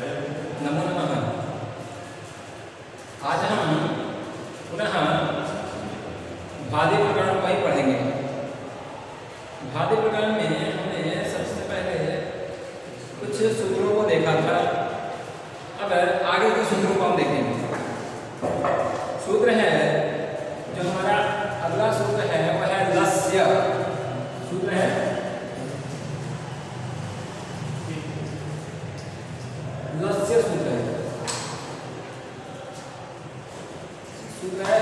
नमो नमः। आज हम पुनः भादे प्रकरण को ही पढ़ेंगे। भादे प्रकरण में हमने सबसे पहले कुछ सूत्रों को देखा था। अब आगे के सूत्रों को हम देखेंगे। सूत्र है जो हमारा अगला सूत्र है वह है लस्य। सूत्र है लस्य। सूत्र है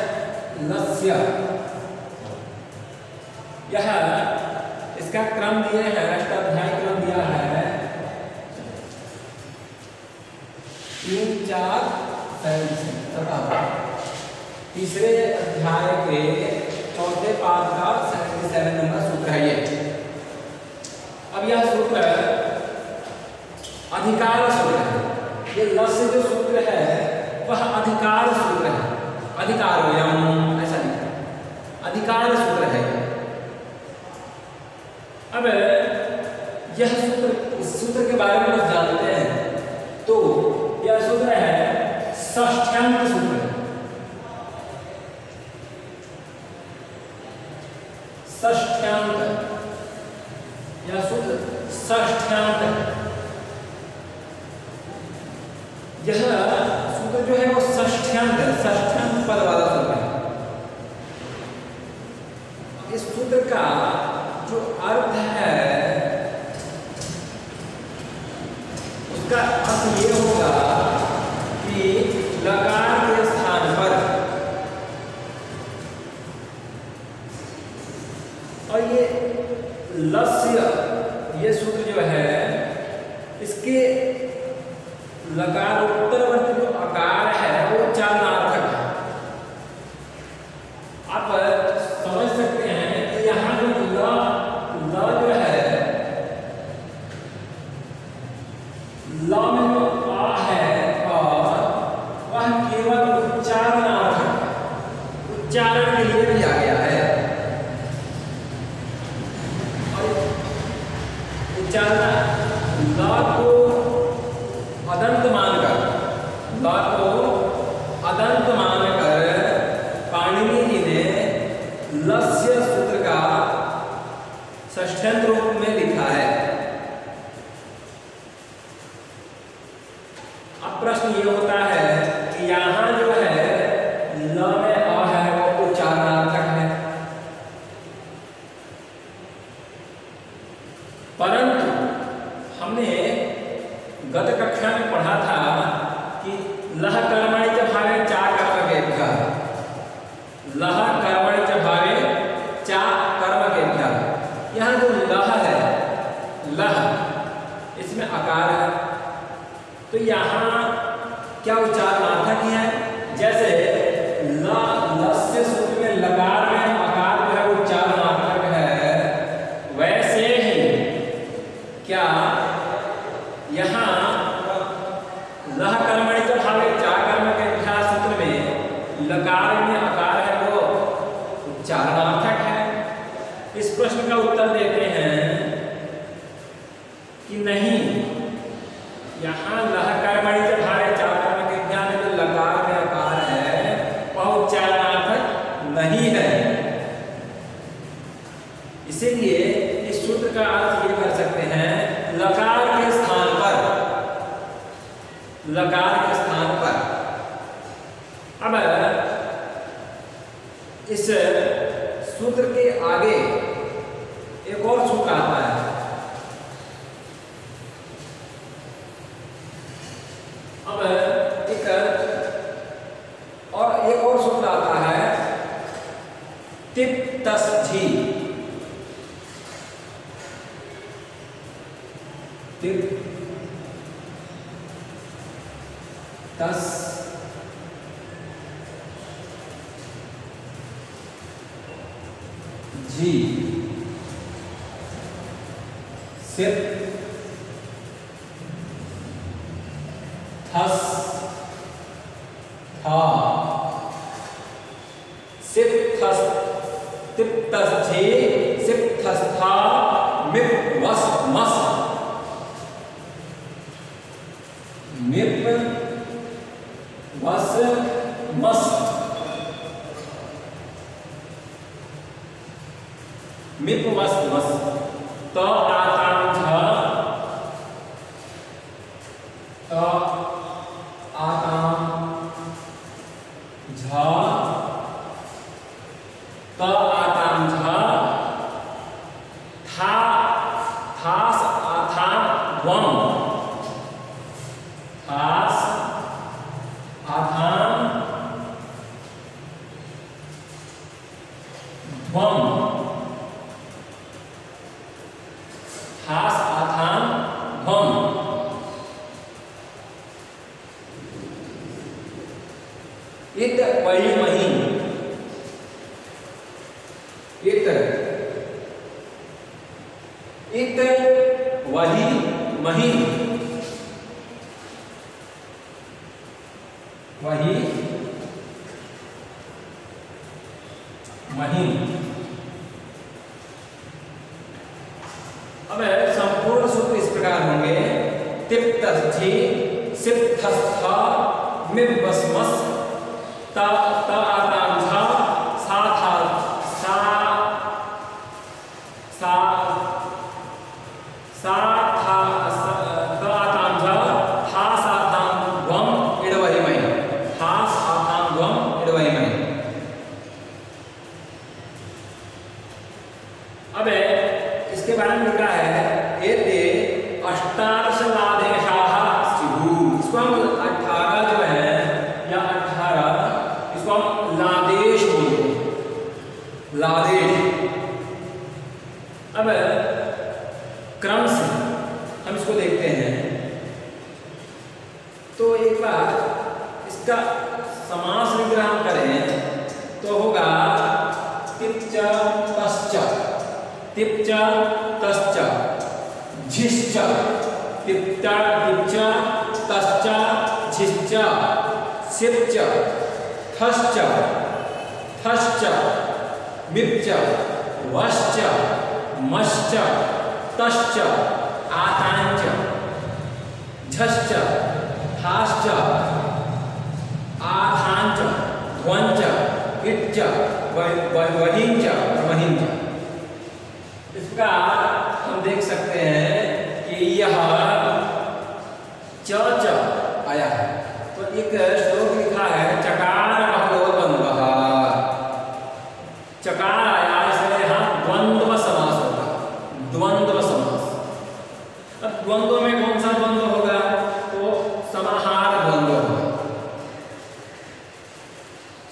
लस्य। यह इसका क्रम दिए है, अष्टाध्यायी क्रम दिया है 3, 4, 7। तीसरे अध्याय के चौथे पाद का 77 नंबर सूत्र है ये। अब यह सूत्र अधिकार सूत्र है। ये लस्य जो सूत्र है वह अधिकार सूत्र है। अधिकार ऐसा लिखा अधिकार सूत्र है। अब यह सूत्र, इस सूत्र के बारे में कुछ जानते हैं तो यह सूत्र है षष्ठ्यंत सूत्र। षष्ठ्यंत, यह सूत्र षष्ठ्यंत। यह सूत्र जो है वो षष्ठ्यंत है, षष्ठ्यंत पद वाला सूत्र है। इस सूत्र का जो अर्थ है उसका अर्थ ये होगा कि लकार के स्थान पर, और ये लस्य ये सूत्र जो है इसके लकारोत्तरवर्ती जो आकार है वो चालनार्थक है। आप समझ सकते हैं कि यहाँ जो ल जो है, ल में जो आ है और वह केवल उच्चारणार्थक है, उच्चारण के लिए भी आ गया है। और उच्चारण ल को अदंत मानकर, ल को अदंत मानकर पाणिनि जी ने लस्य सूत्र का षष्ठ्यंत रूप में लिखा है। अब प्रश्न ये होता है कि यहाँ जो है ल में अ है वो उच्चारणार्थक है, परंतु हमने गत कक्षा में पढ़ा था कि लह कर्मणि च भावे चा कर्मकेभ्यः, लह कर्मणि च भावे चा कर्मकेभ्यः। यहाँ जो लह है, लह इसमें आकार है तो यहाँ क्या उच्चारणार्थक ही है। जैसे लस्य सूत्र में लकार में आकार जो है उच्चारणार्थक है, वैसे ही क्या यहाँ लह कर्मणि च भावे चा कर्मकेभ्यः सूत्र में लकार में आकार है वो उच्चारणार्थक है। इस प्रश्न का उत्तर देते हैं कि नहीं, यहाँ लह कर्मणि च भावे चा कर्मकेभ्यः में जो लकार में आकार है वह उच्चारणार्थक नहीं है। इसीलिए इस सूत्र का अर्थ ये कर सकते हैं लकार के स्थान पर, लकार के स्थान पर। अब इस सूत्र के आगे एक और सूत्र आता है। अब एक और सूत्र आता है टिप तस झी। टिप तस जी, सिप थस था, सिप थस टिप तस जी, सिप थस था, मिप वस मस। मिप वस मस, मिप वस मस, त आताम झ, त आताम झ, त आताम झ, था थास आथाम वम, थास आथाम वम, थास आथाम वम। इत वही महीन, इत इत वही महीन, वही महीन। अब संपूर्ण सूत्र इस प्रकार होंगे। तिप्तस्थि सिप्तस्थ मिप्वस्मस् त आताम झ सा था सा सा सा था त आताम झ था सा थाम वम इडवहि महि, था सा थाम वम इडवहि महि। अब इसके बारे में लिखा है एते अष्टादश लादेशाः स्युः। इसको हम 18 जो है या 18 इसको हम लादेश बोलते हैं, लादेश। अब क्रम से हम इसको देखते हैं तो एक बार इसका समास विग्रह हम करें तो होगा तिप्च तश्च, तिप्च तश्च, झिश्च, तिप्च तिप्च तश्च झिश्च, सिप्च थश्च थश्च, मिप्च वश्च मश्च तश्च आताञ्च, झश्च थाश्च आथाञ्च, ध्वञ्च इच्च वहिञ्च महिञ्च। इस प्रकार हम देख सकते हैं कि यह च आया है। तो एक श्लोक लिखा है चकार बहुलोपन्वः, चकार आया इसलिए यहाँ द्वंद्व समास होगा, द्वंद्व समास। अब द्वंद्व में कौन सा द्वंद्व होगा? तो समाहार द्वंद्व होगा,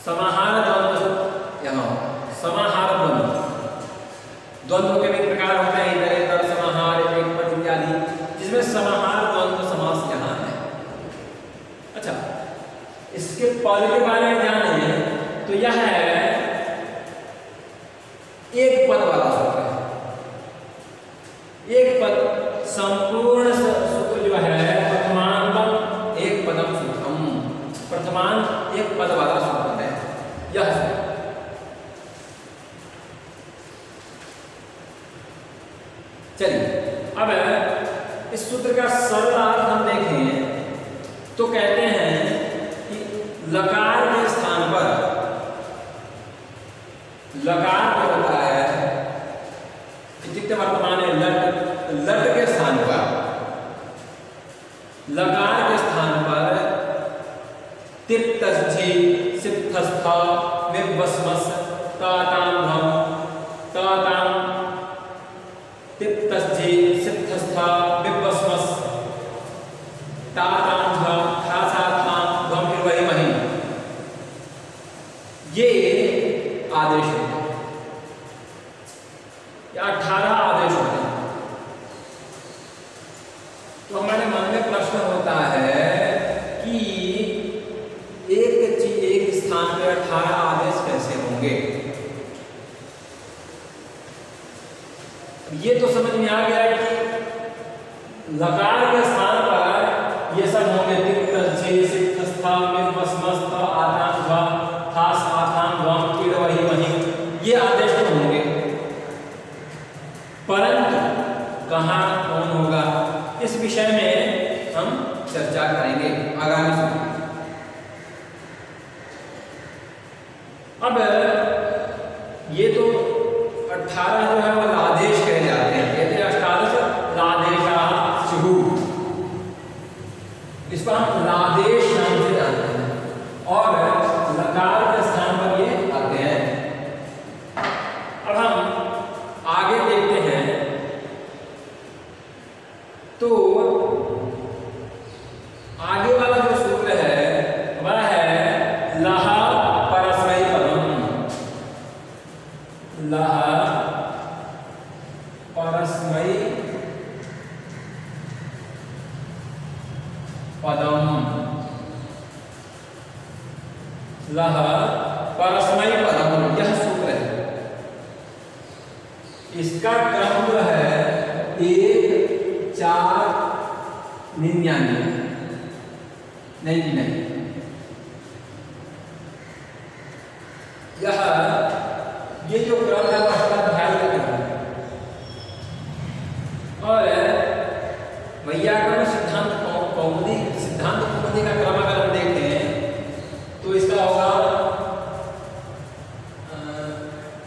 समाहार द्वंद्व यहाँ समाहार द्वंद्व। द्वंद्व के भी प्रकार होते हैं, इधर इधर समाहार एकपद इत्यादि, जिसमें समाहार द्वंद्व समास यहाँ है। अच्छा, इसके पद के बारे में जाने तो यह है एक पद वाला सूत्र है। एक पद संपूर्ण सूत्र जो है प्रथमांतम एक पदम सूत्रम, प्रथमांत एक पद वाला सूत्र है यह। चलिए अब इस सूत्र का सरल अर्थ हम देखें तो कहते हैं कि लकार के स्थान पर, लकार जो होता है इत्युक्ते वर्तमाने लट, लट के स्थान पर, लकार के स्थान पर तिप्तस्थि सिप्तस्थ मिप्वस्मस् ताताम भम, ताताम तिप्तस्थि सिप्तस्थ मिप्वस्मस् ताताम झ था सा थाम भम इडवहि महि, ये आदेश होते हैं, या 18 आदेश होते हैं। तो हमारे मन में प्रश्न होता है कि एक स्थान पे 18 आदेश कैसे होंगे? ये तो समझ में आ गया है कि लकार के स्थान पर ये सब होंगे तिप्तस्थि सिप्तस्थ मिप्वस्मस् आताम झ था सा थाम भम इडवहि महि, ये आदेश तो होंगे, परंतु कहाँ कौन होगा इस विषय में हम चर्चा करेंगे आगामी समय। अब ये तो 18 जो है वो लादेश कहे जाते हैं, कहते हैं अष्टादश लादेशाः स्युः, इसको हम लादेश नाम से जानते हैं और लकार के स्थान पर ये आते हैं। अब हम आगे देखते हैं तो आगे वाला जो सूत्र है वह है लहा परस्मै पदम, लहा परस्मै पदम, लहा परस्मै पदम, यह सूत्र है। इसका क्रम जो है 1 4 99, नहीं कि नहीं, यह ये जो क्रम है अष्टाध्यायी का क्रम है। और वैयाकरण सिद्धांत कौमुदी का क्रम अगर हम देखते हैं तो इसका होगा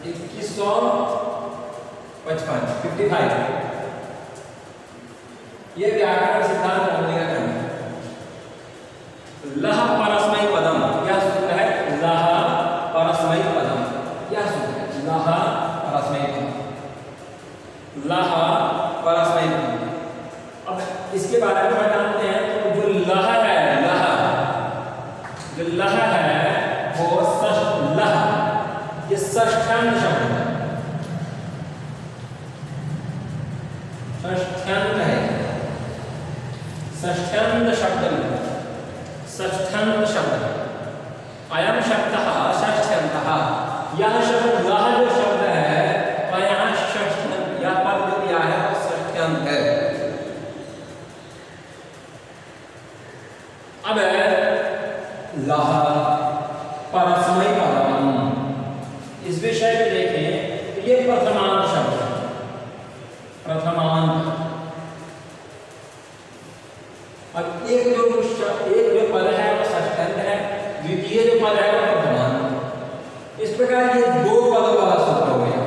2155, ये व्याकरण सिद्धांत कौमुदी का क्रम है। लह परस्मै पदम, यह सूत्र है लह परस्मै पदम, यह सूत्र है लह परस्मै पदम, लह परस्मै पदम। अब इसके बारे में जानते हैं तो जो लह है, जो लह है वो लह, ये षष्ठ्यंत शब्द है, षष्ठ्यंत है, षष्ठ्यंत शब्द, षष्ठ्यंत शब्द, अयम शब्दः षष्ठ्यन्तः, यह शब्द लह जो शब्द है वह यहाँ षष्ठ्यंत, यह पद जो दिया है वो षष्ठ्यंत है। अब लह परस्मै पदम, इस विषय में देखें तो ये प्रथमांत शब्द है, प्रथमांत। अब एक जो पद है वो षष्ठ्यंत है, द्वितीय जो पद है वो प्रथमांत। इस प्रकार ये 2 पदों वाला सूत्र हो गया,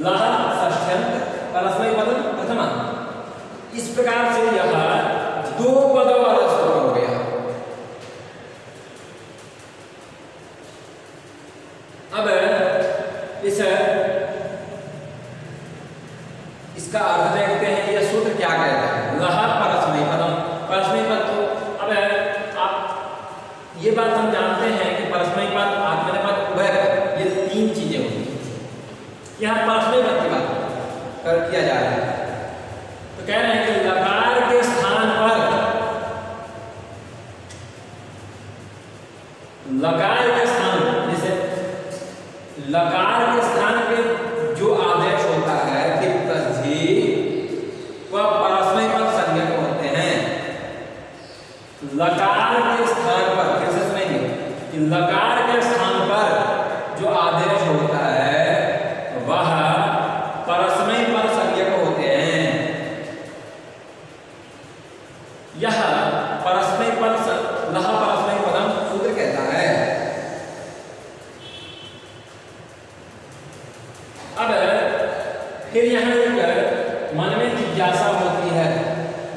लह षष्ठ्यंत परस्मै पदम प्रथमांत। इस प्रकार से यह 2 पदों वाला सूत्र हो गया। अब इसका अर्थ देखते हैं, यह सूत्र क्या कहता है, लह परस्मै पदम, परस्मै पद। तो अब आप ये बात हम जानते हैं कि परस्मै पद, आत्मनेपद, उभयपद, ये 3 चीजें होती हैं। यहाँ परस्मै पद की बात किया जा रहा है, तो कह रहे हैं कि लकार के स्थान पर, लकार के स्थान, जैसे लकार के स्थान पे जो आदेश होता है तिप्तझी, वह परस्मै पद संज्ञक होते हैं। लकार के स्थान पर, फिर से सुनेंगे कि लकार के स्थान पर जो आदेश होता है वह परस्मै पद संज्ञक होते हैं। यह परस्मै पद लह परस्मै पदम सूत्र कहता है। अब फिर यहाँ एक मन में जिज्ञासा होती है,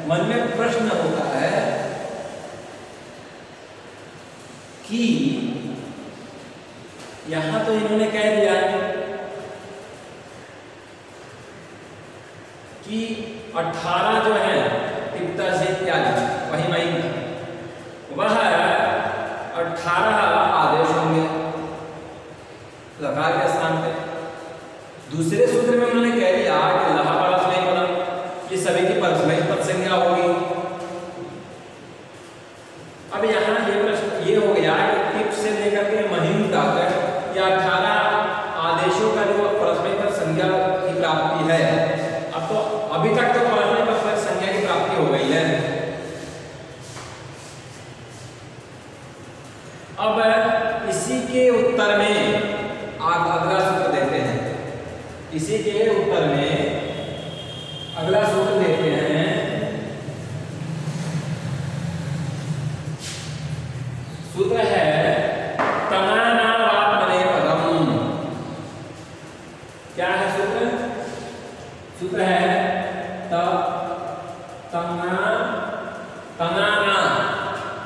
मन में प्रश्न होता है कि यहां तो इन्होंने कह दिया कि 18 जो है तिप्ता से इत्यादि वही मई, वह 18 आदेश होंगे लकार के स्थान पे। दूसरे सूत्र में उन्होंने कह दिया कि लह परस्मै पदम, ये सभी की परस्मै पद संज्ञा होगी। अब यहाँ ये प्रश्न ये हो गया कि टिप से लेकर के महिम तक या 18 आदेशों का जो परस्मै पद संज्ञा की प्राप्ति है, अब तो अभी तक तो परस्मै पद संज्ञा की प्राप्ति हो गई है। अब इसी के उत्तर में आप अगला सूत्र देते हैं, इसी के उत्तर में अगला सूत्र देते हैं तंगा तंगाना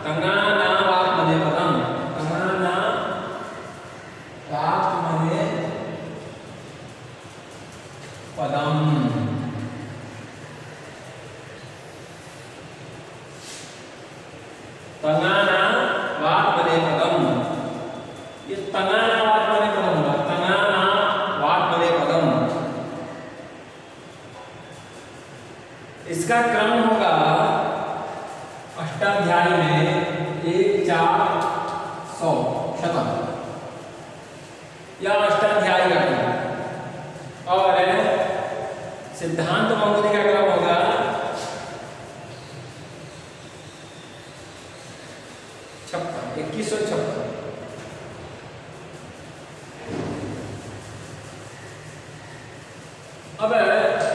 तंगाना आत्मनेपदम तंगाना आत्मनेपदम तंगाना आत्मनेपदम ये तंगाना आत्मनेपदम होगा तंगाना आत्मनेपदम इसका क्रम होगा अष्टाध्यायी में 1 4 100 शतम या अष्टाध्यायी का क्रम और सिद्धांत कौमुदी का क्रम होगा 2156। अब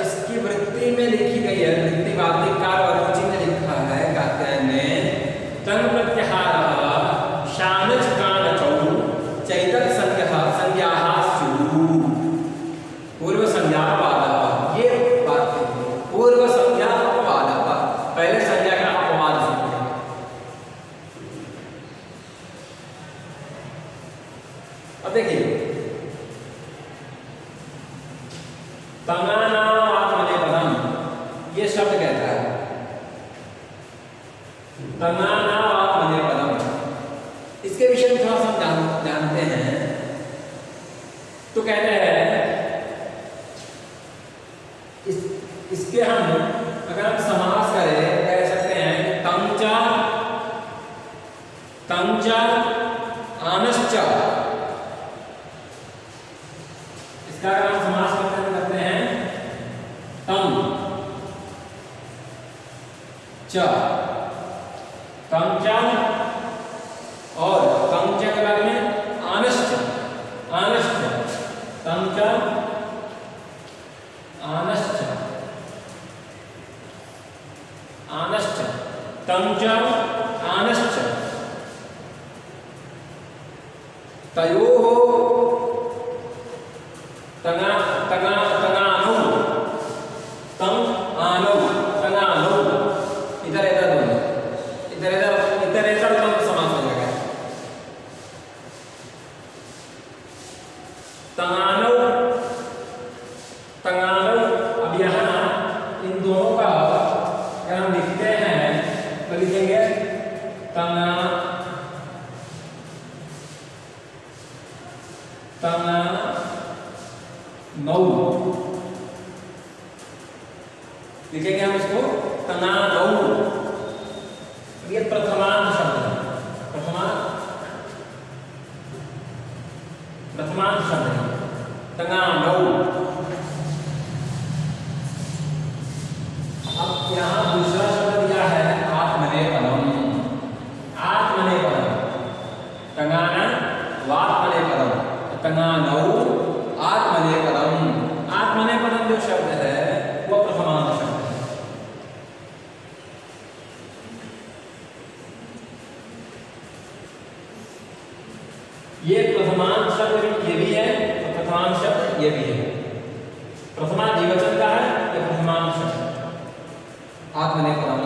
इसकी वृत्ति में लिखी गई है वृत्ति वार्तिककार और रुचि में लिखा है कात्यायन ने तंग प्रत्याहार शानच कानचौ चैतक संज्ञाः स्युः पूर्व संज्ञा अपवादः ये बात है पूर्व संज्ञा अपवादः पहले संज्ञा का अपवाद है। अब देखिए तंगाना आत्मनेपदम ये शब्द कहता है तंगाना आत्मनेपदम इसके विषय में थोड़ा सा जानते हैं तो कहते हैं इसके हम अगर हम समास करें कह सकते हैं तंचा तंचा आनश्च इसका अगर हम समास करते हैं तम च तंचा और तंच के बाद में आनश्च आनश्च तंच आनश्च आनश्च तंच आनश्च तयोः तंगा तंगा तंगानो तम आनो तंगानो इधर इधर दोनों इधर इधर इधर इधर दोनों समास हो जाएगा तंगानो तंगानो। अब यहाँ इन दोनों का अगर हम लिखते हैं तो लिखेंगे तंगा तंगा नौ लिखेंगे हम इसको तना नौ। ये प्रथमांत शब्द है प्रथमांत शब्द है तना नौ। अब यहाँ दूसरा शब्द दिया है आत्मनेपदम आत्मनेपदम तंगाना वात्मनेपदम तना नौ आत्मनेपदम आत्मनेपदम जो शब्द है वो प्रथमांत शब्द है। ये प्रथमांत शब्द ये भी है और प्रथमांत शब्द ये भी है। प्रथमा द्विवचन का है ये प्रथमांत शब्द आत्मनेपदम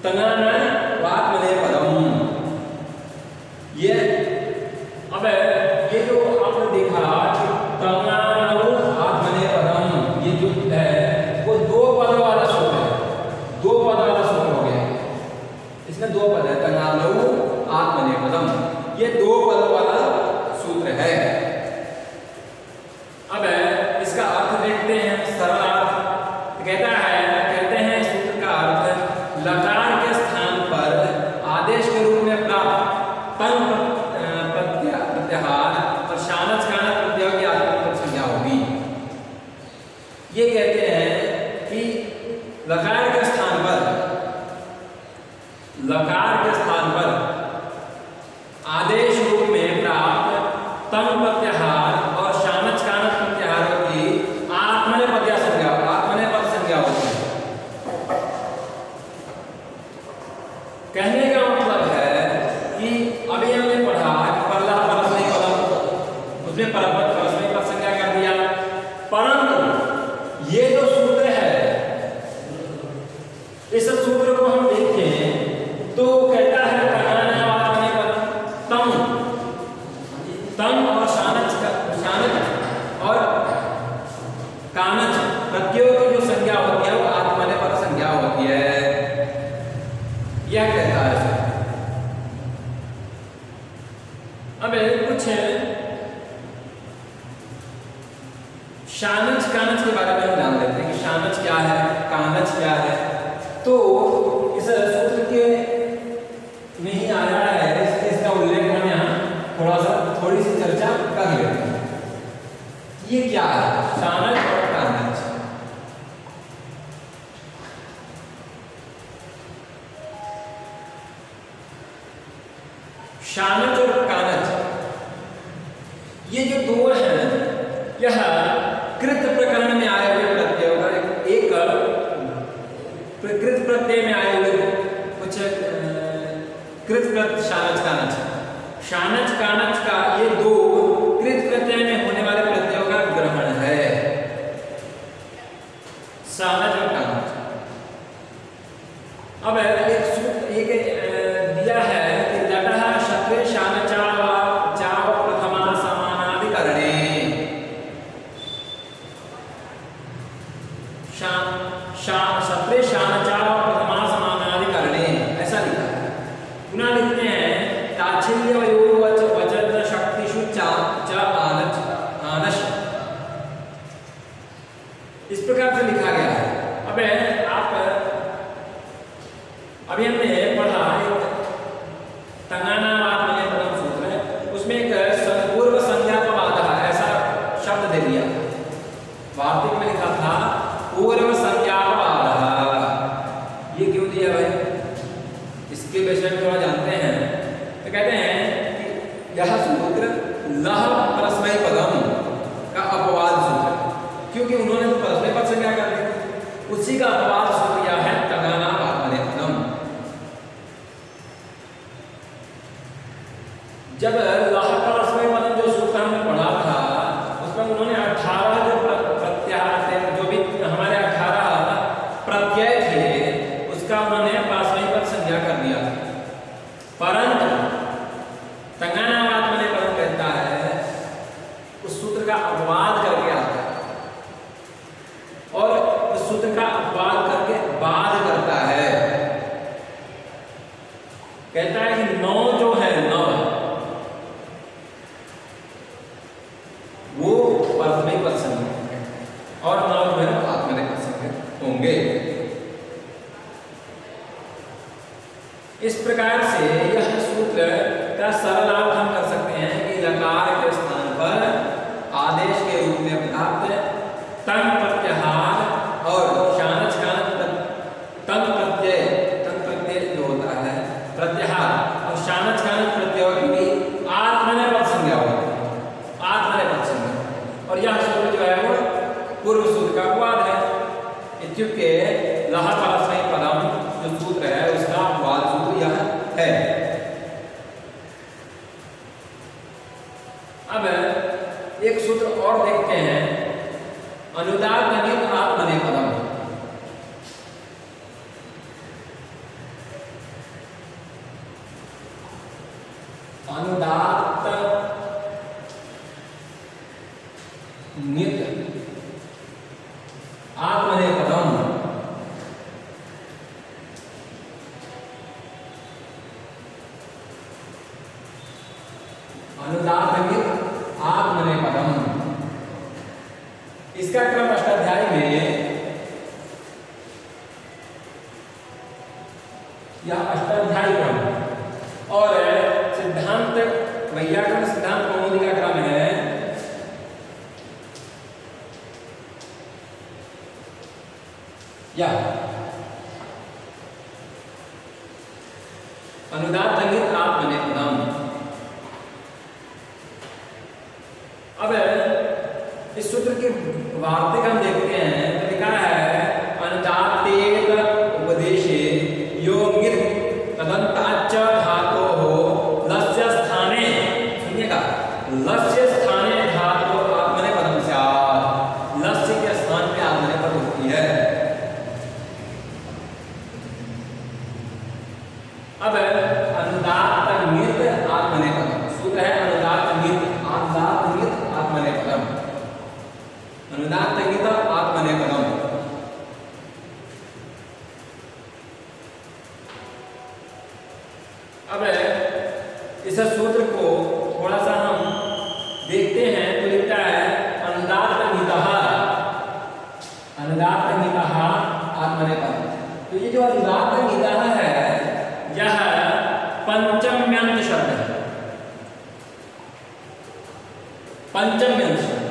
तंगाना वात्मनेपदम। ये अब ये जो आपने देखा कि तंगानो आत्मनेपदम ये जो है वो दो पद वाला सूत्र है दो पद वाला सूत्र हो गया इसमें दो पद है तंगानो आत्मनेपदम ये दो पद वाला सूत्र है। अब इसका अर्थ देखते हैं सरल अर्थ कहते हैं सूत्र का अर्थ लकार के स्थान पर आदेश के रूप में प्राप्त तंग प्रत्याहार और शानच कानच प्रत्यय की आत्मनेपद संज्ञा होगी। ये कहते हैं कि लकार के स्थान पर आदेश रूप में प्राप्त शानच और कानच, ये जो दो हैं, यह कृत प्रकरण में आए हुए प्रत्यय होगा। एक कृत प्रत्यय में आए हुए कुछ कृत कृत शानच कानच, शानच कानच का ये दो कृत प्रत्यय में होने वाले प्रत्ययों का ग्रहण है, शानच और कानच। अब एक दिया है कि लटः क्षत्रे शानचा चाव प्रथमा समानाधिकरणे, क्षत्रे शानचा प्रथमा समानाधिकरणे, ऐसा लिखा है। पुनः लिखते हैं ताच्छिल्यवयोः वचन शक्तिषु च आनश, इस प्रकार से लिखा गया है। अब अभी हमने पढ़ा एक तंगानावाद में प्रथम सूत्र है, उसमें एक पूर्व संज्ञा का बाधा ऐसा शब्द दे दिया, वार्तिक में लिखा था पूर्व संज्ञा का बाधा। ये क्यों दिया भाई, इसके विषय में थोड़ा जानते हैं। तो कहते हैं कि यह सूत्र लह परस्मै पदम का अपवाद सूत्र, क्योंकि उन्होंने तो परस्मै पद संज्ञा कर दी, उसी का अपवाद सूत्र यह है तंगानावाद में पदम। जब लह परस्मै पदम जो सूत्र हमने पढ़ा था, उसमें उन्होंने 18 जो प्रत्याहार थे, जो भी हमारे 18 प्रत्यय थे, उसका उन्होंने परस्मै पद संज्ञा कर दिया। परंतु तंगानावाद में पदम कहता है उस सूत्र का अपवाद करके आता है, और उस सूत्र का अपवाद करके बाध करता है। कहता है कि नौ जो है, नौ वो परस्मै पद संज्ञा और नौ जो है आत्मनेपद संज्ञा होंगे। इस प्रकार से यह सूत्र का सरल अर्थ हम कर सकते हैं कि लकार के स्थान पर आदेश के रूप में प्राप्त तंग प्रत्याहार और शानच कानच तंग प्रत्यय जो होता है प्रत्याहार और शानच कानच प्रत्ययों की आत्मनेपद संज्ञा होती है, आत्मनेपद संज्ञा। और यह सूत्र जो है वो पूर्व सूत्र का अपवाद है, इत्युक्ते लह परस्मै पदम जो सूत्र है उसका अपवाद सूत्र यह है। अब एक सूत्र और देखते हैं, अनुदात अनित आत्मनेपदम। अनुदात नित आत्मनेपदम, अनुदात नित आत्मनेपदम, इसका क्रम अष्टाध्यायी में, यह अष्टाध्यायी क्रम और सिद्धांत वैयाकरण सिद्धांत कौमुदी का क्रम है। या अनुदात नित आत्मनेपदम। अब इस सूत्र की वार्तिक हम देखते हैं तो लिखा है अनुदातेत उपदेशे यो मिर तदंताच्च धातोः लस्य स्थाने, सुनिएगा, लस्य स्थाने धातु आत्मनेपदम स्यात्, लस्य के स्थान पे आत्मनेपद होती है। अब अनुदात नित आत्मनेपदम सूत्र है, अनुदात नित आत्मनेपदम, अनुदात नित आत्मनेपदम। अब इस सूत्र को थोड़ा सा हम देखते हैं तो लिखता है अनुदात नितः आत्मनेपद। तो ये जो अनुदात नितः है यह पंचम्यंत शब्द है, पंचम्यंत शब्द,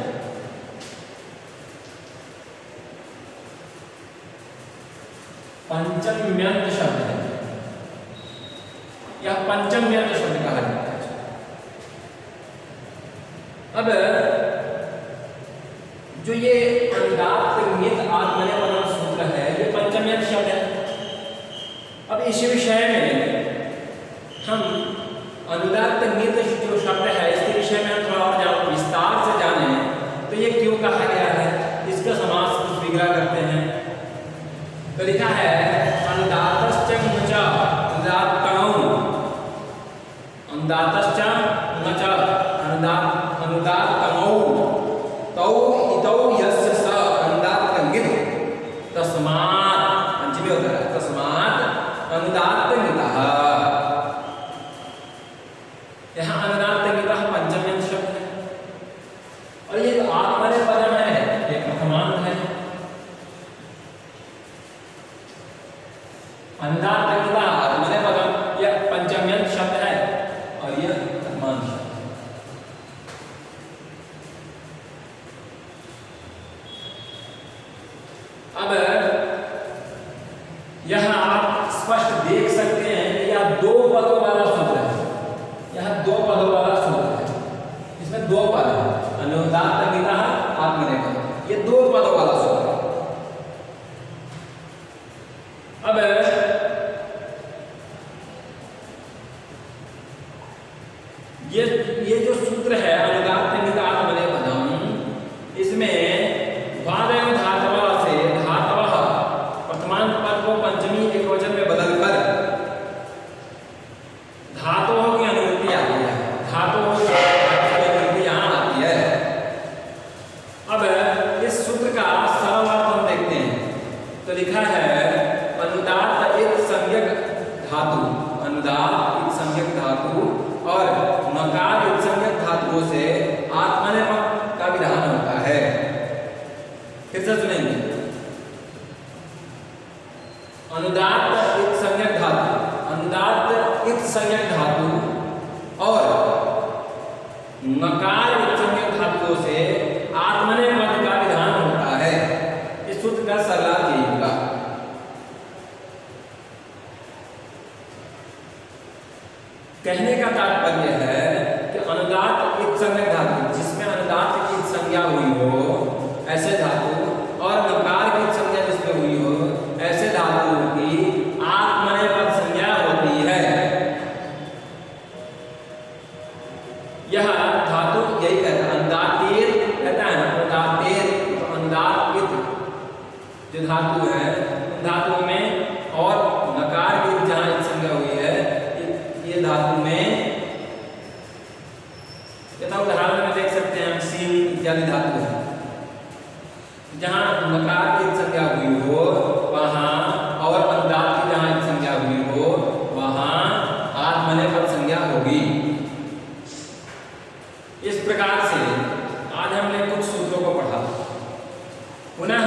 पंचम्यंत शब्द है, यह पंचम्यंत शब्द कहा जाता है। तो लिखा है अनुदातश्च च अनुदात कणौ अनुदातश्च च अनुदात कणौ तौ इतौ यस्य स अनुदात कंगित तस्मात् पंचमी होता है तस्मात् अनुदात कंगितः। यहाँ अनुदात कंगितः पंचमी शब्द है और ये आत्मनेपदम है, ये प्रथमांत है। अनुदात कंगितः आत्मनेपदम यह पंचमी शब्द है और यह प्रथमांत शब्द है। अब यह आप स्पष्ट देख सकते हैं कि यह दो पदों वाला सूत्र है, यह दो पदों वाला सूत्र है, इसमें दो पद है अनुदात कंगितः आत्मनेपदम, ये दो पदों वाला सूत्र है। अब ये जो सूत्र है अनुदात कंगितः आत्मनेपदम, इसमें द्वादश धातवः से धातवः वर्तमान पद को पंचमी एकवचन में बदलकर धातुओं की अनुवृत्ति आती है, धातुओं की अनुवृत्ति यहाँ आती है। अब इस सूत्र का सरल अर्थ हम देखते हैं तो लिखा है अनुदात एक संज्ञक धातु, अनुदात एक संज्ञक धातु और नकार एक संज्ञक धातुओं से आत्मनेपद का विधान होता है। फिर से सुनेंगे, अनुदात एक संज्ञक धातु, अनुदात एक संज्ञक धातु और नकार एक संज्ञक धातुओं से आत्मनेपद का विधान होता है। इस सूत्र का सरलार्थ यही होगा। कहने का तात्पर्य है कि अनुदात एक संज्ञक धातु जिसमें अनुदात की संज्ञा हुई हो ऐसे धातु और नकार की संज्ञा जिसमें हुई हो ऐसे धातुओं की आत्मनेपद संज्ञा होती है। यह धातु यही कहता है अनुदातेर कहता है ना, अनुदातेर तो अनुदात जो धातु है उन धातुओं में और नकार की जहाँ संज्ञा हुई है ये धातु में यथा उदाहरण में देख सकते हैं हम सीन इत्यादि धातु है, जहाँ नकार की संज्ञा हुई हो वहाँ और अनुदात की जहाँ संज्ञा हुई हो वहाँ आत्मनेपद संज्ञा होगी। इस प्रकार से आज हमने कुछ सूत्रों को पढ़ा। पुनः